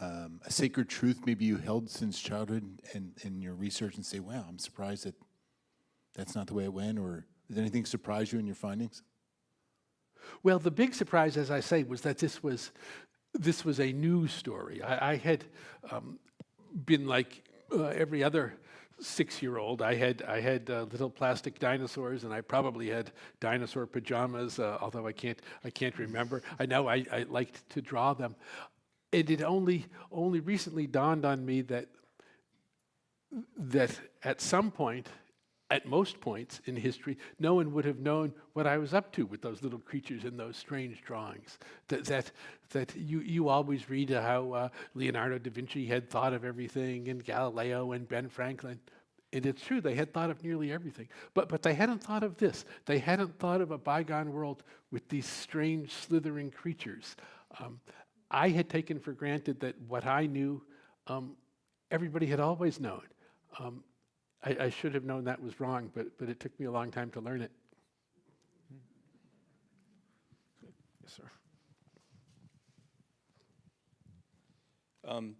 a sacred truth maybe you held since childhood and in your research and say, wow, I'm surprised that that's not the way it went, or did anything surprise you in your findings? Well, the big surprise, as I say, was that this was a news story. I had been like every other 6-year-old. I had little plastic dinosaurs, and I probably had dinosaur pajamas, although I can't remember. I know I liked to draw them. And it only recently dawned on me that at some point, at most points in history, no one would have known what I was up to with those little creatures in those strange drawings. That you always read how Leonardo da Vinci had thought of everything, and Galileo and Ben Franklin. And it's true, they had thought of nearly everything. But they hadn't thought of this. They hadn't thought of a bygone world with these strange, slithering creatures. I had taken for granted that what I knew, everybody had always known. I should have known that was wrong, but it took me a long time to learn it. Yes, sir.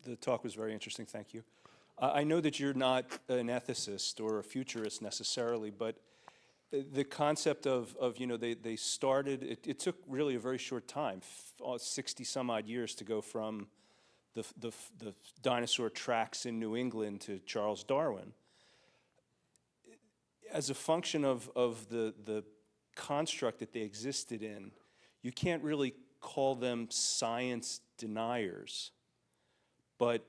The talk was very interesting, thank you. I know that you're not an ethicist or a futurist necessarily, but the concept of they started, it took really a very short time, 60 some odd years to go from the dinosaur tracks in New England to Charles Darwin. As a function of the construct that they existed in, you can't really call them science deniers, but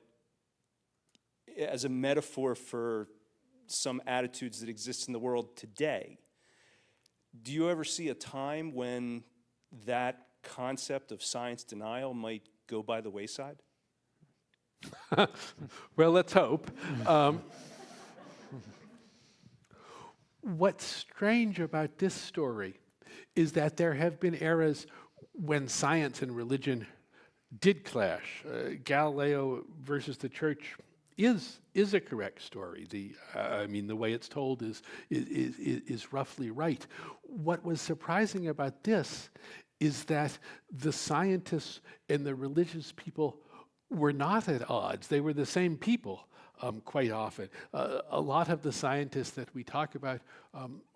as a metaphor for some attitudes that exist in the world today, do you ever see a time when that concept of science denial might go by the wayside? Well, let's hope. What's strange about this story is that there have been eras when science and religion did clash. Galileo versus the church is a correct story. The way it's told is roughly right. What was surprising about this is that the scientists and the religious people were not at odds. They were the same people quite often. A lot of the scientists that we talk about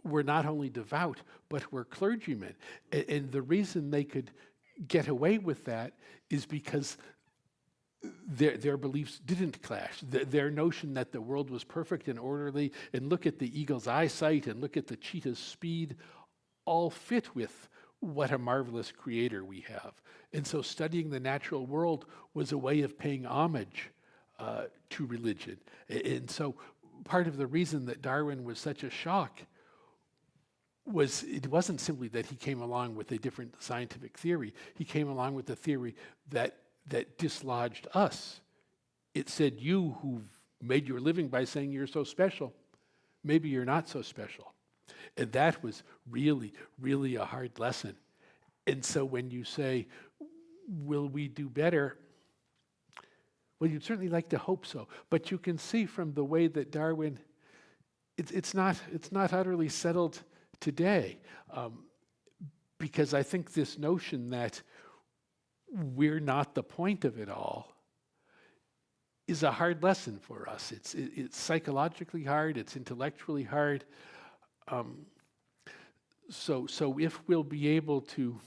were not only devout, but were clergymen. And the reason they could get away with that is because their beliefs didn't clash. Their notion that the world was perfect and orderly, and look at the eagle's eyesight and look at the cheetah's speed, all fit with what a marvelous creator we have. And so studying the natural world was a way of paying homage to religion. And so part of the reason that Darwin was such a shock was it wasn't simply that he came along with a different scientific theory. He came along with a theory that dislodged us. It said, you who've made your living by saying you're so special, maybe you're not so special. And that was really, really a hard lesson. And so when you say, will we do better? Well, you'd certainly like to hope so. But you can see from the way that Darwin, it's not utterly settled today. Because I think this notion that we're not the point of it all is a hard lesson for us. It's psychologically hard, it's intellectually hard. So if we'll be able to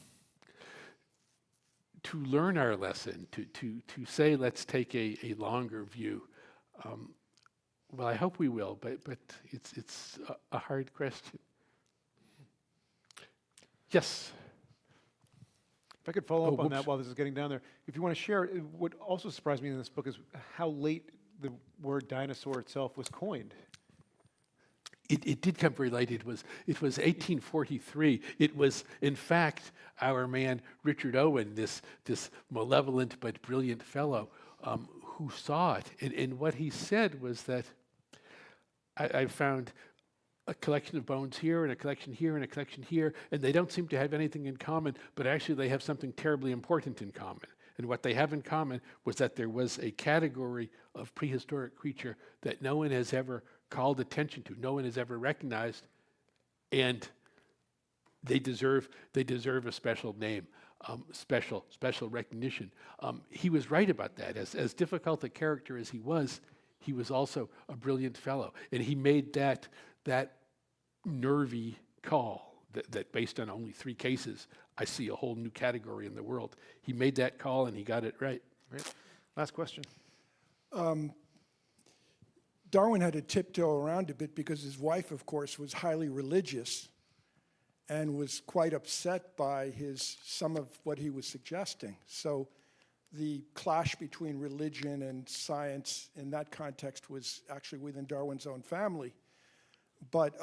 learn our lesson, to say let's take a longer view, well, I hope we will, but it's a hard question. Yes. If I could follow up on that while this is getting down there. If you want to share, what also surprised me in this book is how late the word dinosaur itself was coined. It did come very late. It was 1843. It was, in fact, our man Richard Owen, this malevolent but brilliant fellow, who saw it. And what he said was that I found a collection of bones here and a collection here and a collection here, and they don't seem to have anything in common, but actually they have something terribly important in common. And what they have in common was that there was a category of prehistoric creature that no one has ever called attention to, no one has ever recognized, and they deserve a special name, special recognition. He was right about that. As difficult a character as he was also a brilliant fellow, and he made that nervy call that based on only 3 cases, I see a whole new category in the world. He made that call and he got it right. Great. Last question. Darwin had to tiptoe around a bit because his wife, of course, was highly religious and was quite upset by some of what he was suggesting. So the clash between religion and science in that context was actually within Darwin's own family. But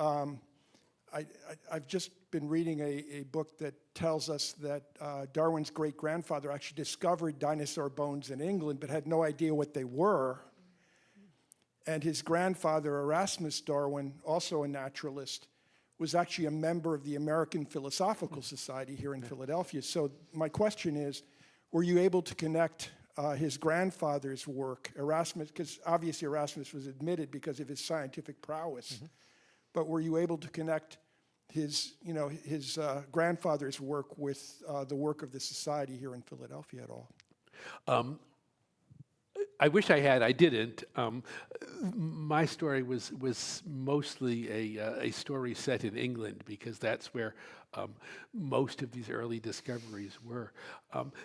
I've just been reading a book that tells us that Darwin's great-grandfather actually discovered dinosaur bones in England but had no idea what they were. And his grandfather, Erasmus Darwin, also a naturalist, was actually a member of the American Philosophical Society here in Philadelphia. So my question is, were you able to connect his grandfather's work, Erasmus, because obviously Erasmus was admitted because of his scientific prowess, but were you able to connect his grandfather's work with the work of the society here in Philadelphia at all? I wish I had. I didn't. My story was mostly a story set in England because that's where most of these early discoveries were.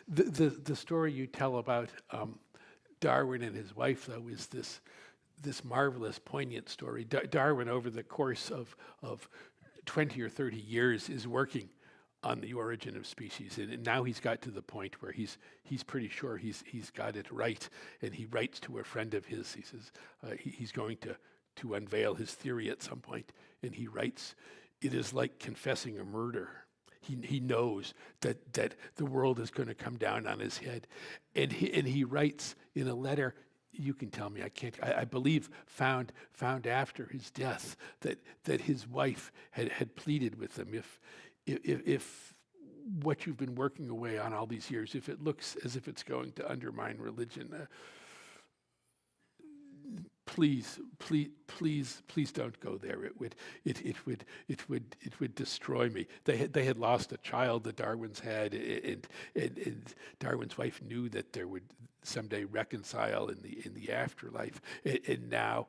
The story you tell about Darwin and his wife, though, is this marvelous, poignant story. Darwin, over the course of 20 or 30 years, is working on the origin of species, and now he's got to the point where he's pretty sure he's got it right, and he writes to a friend of his. He says he's going to unveil his theory at some point, and he writes, "It is like confessing a murder." He knows that the world is going to come down on his head, and he writes in a letter. You can tell me. I believe found after his death that his wife had pleaded with him, if what you've been working away on all these years, if it looks as if it's going to undermine religion, please don't go there. It would destroy me. They had lost a child, the Darwins had, and Darwin's wife knew that there would someday reconcile in the afterlife, and now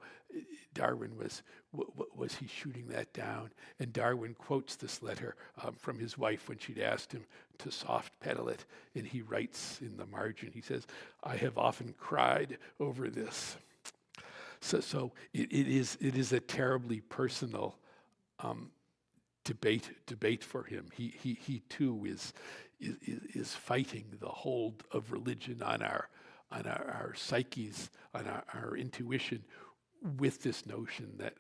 Darwin was he shooting that down? And Darwin quotes this letter from his wife when she'd asked him to soft pedal it, and he writes in the margin, he says, "I have often cried over this." So it is a terribly personal debate for him. He too is fighting the hold of religion on our psyches, on our intuition, with this notion that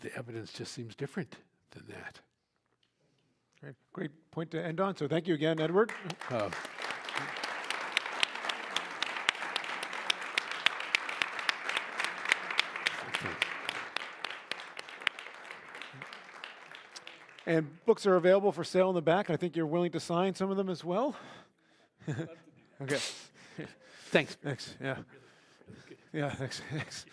the evidence just seems different than that. Great point to end on. So thank you again, Edward. And books are available for sale in the back. I think you're willing to sign some of them as well. Okay. Thanks. Thanks. Yeah. Yeah. Thanks.